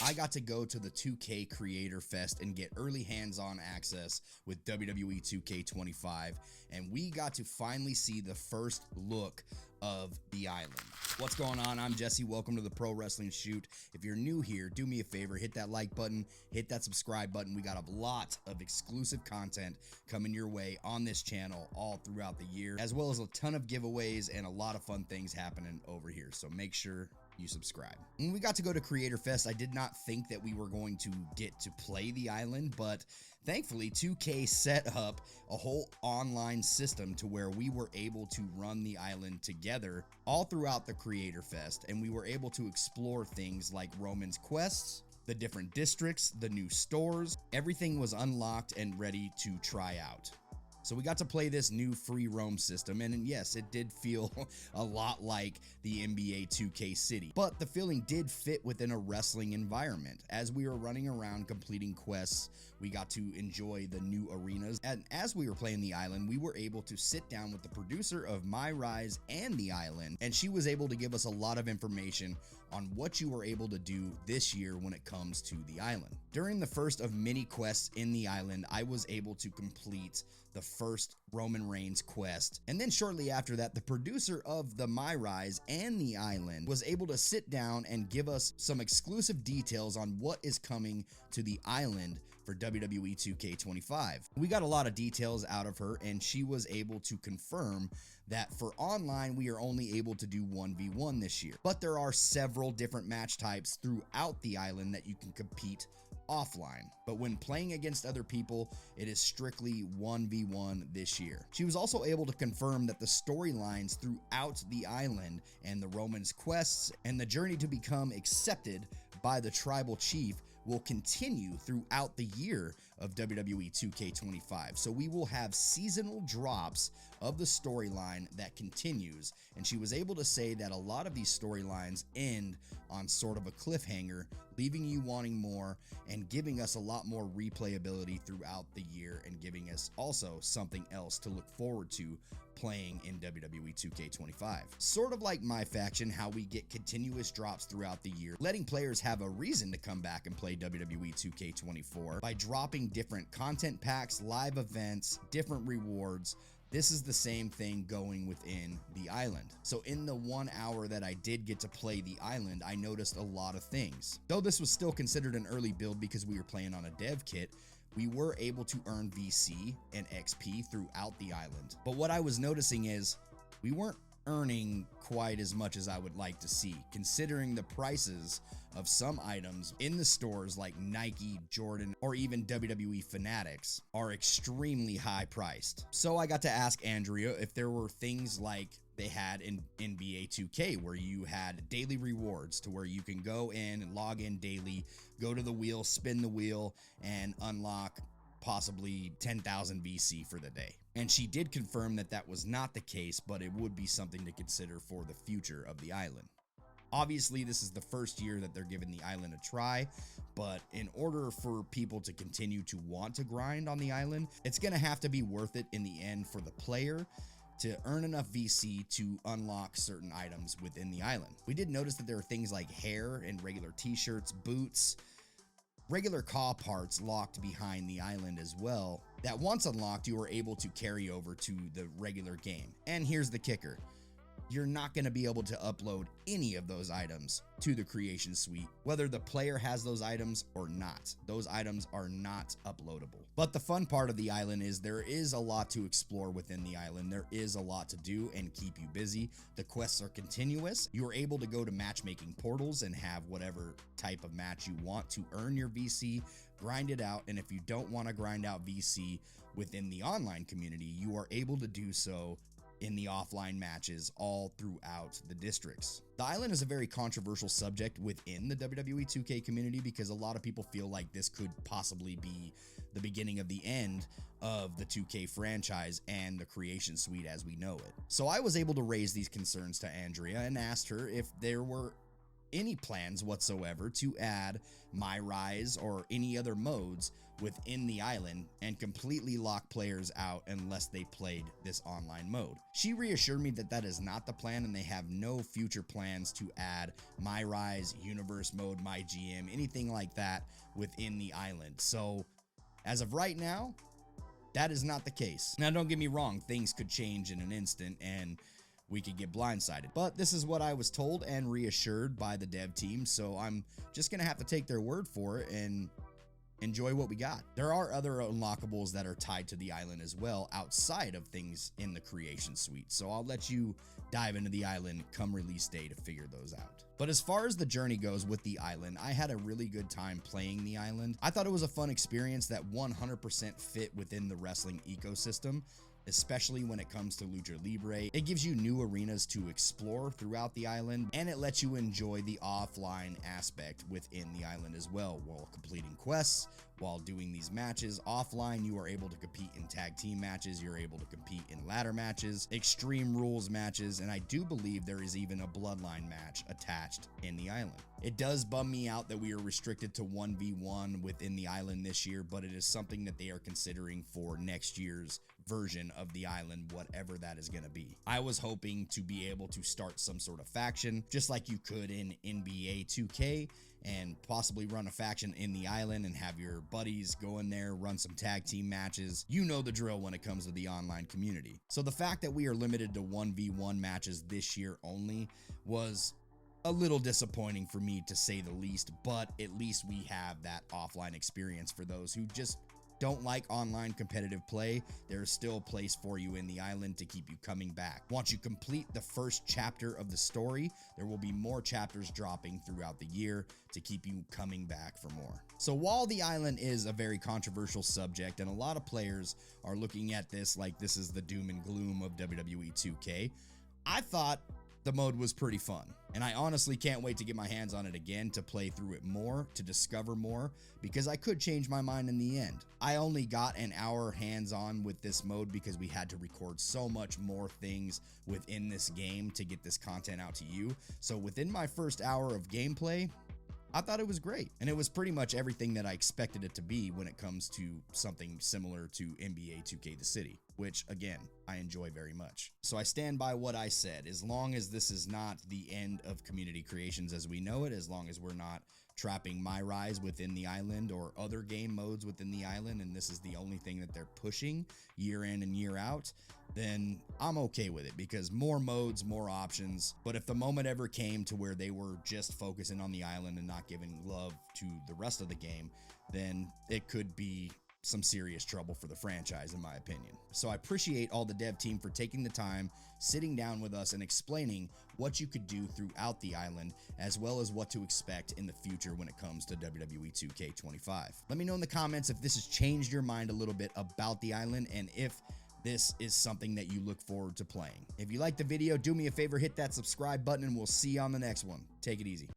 I got to go to the 2K Creator Fest and get early hands-on access with WWE 2K25, and we got to finally see the first look of the island. What's going on? I'm Jesse. Welcome to the Pro Wrestling Shoot. If you're new here, do me a favor, hit that like button, hit that subscribe button. We got a lot of exclusive content coming your way on this channel all throughout the year, as well as a ton of giveaways and a lot of fun things happening over here. So make sure you subscribe. When we got to go to Creator Fest, I did not think that we were going to get to play the island, but thankfully 2K set up a whole online system to where we were able to run the island together all throughout the Creator Fest, and we were able to explore things like Roman's quests, the different districts, the new stores. Everything was unlocked and ready to try out. So we got to play this new free roam system, and yes, it did feel a lot like the NBA 2K City, but the feeling did fit within a wrestling environment. As we were running around completing quests, we got to enjoy the new arenas, and as we were playing the island, we were able to sit down with the producer of My Rise and the island, and she was able to give us a lot of information on what you were able to do this year when it comes to the island. During the first of many quests in the island, I was able to complete the first Roman Reigns quest, and then shortly after that, the producer of the My Rise and the island was able to sit down and give us some exclusive details on what is coming to the island for WWE 2K25. We got a lot of details out of her, and she was able to confirm that for online, we are only able to do 1v1 this year, but there are several different match types throughout the island that you can compete offline, but when playing against other people, it is strictly 1v1 this year. She was also able to confirm that the storylines throughout the island and the Roman's quests and the journey to become accepted by the tribal chief will continue throughout the year of WWE 2K25. So we will have seasonal drops of the storyline that continues, and she was able to say that a lot of these storylines end on sort of a cliffhanger, leaving you wanting more and giving us a lot more replayability throughout the year, and giving us also something else to look forward to playing in WWE 2K25. Sort of like my faction, how we get continuous drops throughout the year, letting players have a reason to come back and play WWE 2K24 by dropping different content packs, live events, different rewards. This is the same thing going within the island. So in the 1 hour that I did get to play the island, I noticed a lot of things. Though this was still considered an early build because we were playing on a dev kit, we were able to earn VC and XP throughout the island. But what I was noticing is we weren't earning quite as much as I would like to see, considering the prices of some items in the stores like Nike, Jordan, or even WWE Fanatics are extremely high priced. So I got to ask Andrea if there were things like they had in NBA 2K where you had daily rewards to where you can go in and log in daily, go to the wheel, spin the wheel, and unlock possibly 10,000 VC for the day. And she did confirm that that was not the case, but it would be something to consider for the future of the island. Obviously, this is the first year that they're giving the island a try, but in order for people to continue to want to grind on the island, it's going to have to be worth it in the end for the player to earn enough VC to unlock certain items within the island. We did notice that there are things like hair and regular t-shirts, boots, regular car parts locked behind the island as well, that once unlocked, you are able to carry over to the regular game. And here's the kicker. You're not going to be able to upload any of those items to the creation suite, whether the player has those items or not. Those items are not uploadable. But the fun part of the island is there is a lot to explore within the island. There is a lot to do and keep you busy. The quests are continuous. You are able to go to matchmaking portals and have whatever type of match you want to earn your VC, grind it out, and if you don't want to grind out VC within the online community, you are able to do so in the offline matches all throughout the districts. The island is a very controversial subject within the WWE 2K community because a lot of people feel like this could possibly be the beginning of the end of the 2K franchise and the creation suite as we know it. So I was able to raise these concerns to Andrea and asked her if there were any plans whatsoever to add My Rise or any other modes within the island and completely lock players out unless they played this online mode. She reassured me that that is not the plan, and they have no future plans to add My Rise, Universe Mode, My GM, anything like that within the island. So as of right now, that is not the case. Now, don't get me wrong, things could change in an instant and we could get blindsided, but this is what I was told and reassured by the dev team, so I'm just gonna have to take their word for it and enjoy what we got. There are other unlockables that are tied to the island as well outside of things in the creation suite, so I'll let you dive into the island come release day to figure those out. But as far as the journey goes with the island, I had a really good time playing the island. I thought it was a fun experience that 100% fit within the wrestling ecosystem, especially when it comes to Lucha Libre. It gives you new arenas to explore throughout the island, and it lets you enjoy the offline aspect within the island as well, while completing quests, while doing these matches. Offline, you are able to compete in tag team matches, you're able to compete in ladder matches, extreme rules matches, and I do believe there is even a bloodline match attached in the island. It does bum me out that we are restricted to 1v1 within the island this year, but it is something that they are considering for next year's version of the island, whatever that is going to be. I was hoping to be able to start some sort of faction, just like you could in NBA 2K, and possibly run a faction in the island and have your buddies go in there, run some tag team matches. You know the drill when it comes to the online community. So the fact that we are limited to 1v1 matches this year only was a little disappointing for me, to say the least, but at least we have that offline experience for those who just don't like online competitive play. There is still a place for you in the island to keep you coming back. Once you complete the first chapter of the story, there will be more chapters dropping throughout the year to keep you coming back for more. So while the island is a very controversial subject and a lot of players are looking at this like this is the doom and gloom of WWE 2K, I thought the mode was pretty fun, and I honestly can't wait to get my hands on it again, to play through it more, to discover more, because I could change my mind in the end. I only got an hour hands-on with this mode because we had to record so much more things within this game to get this content out to you. So within my first hour of gameplay, I thought it was great, and it was pretty much everything that I expected it to be when it comes to something similar to NBA 2K The City, which again, I enjoy very much. So I stand by what I said. As long as this is not the end of community creations as we know it, as long as we're not trapping My Rise within the island or other game modes within the island, and this is the only thing that they're pushing year in and year out, then I'm okay with it, because more modes, more options. But if the moment ever came to where they were just focusing on the island and not giving love to the rest of the game, then it could be some serious trouble for the franchise, in my opinion. So I appreciate all the dev team for taking the time, sitting down with us and explaining what you could do throughout the island, as well as what to expect in the future when it comes to WWE 2K25. Let me know in the comments if this has changed your mind a little bit about the island, and if this is something that you look forward to playing. If you liked the video, do me a favor, hit that subscribe button, and we'll see you on the next one. Take it easy.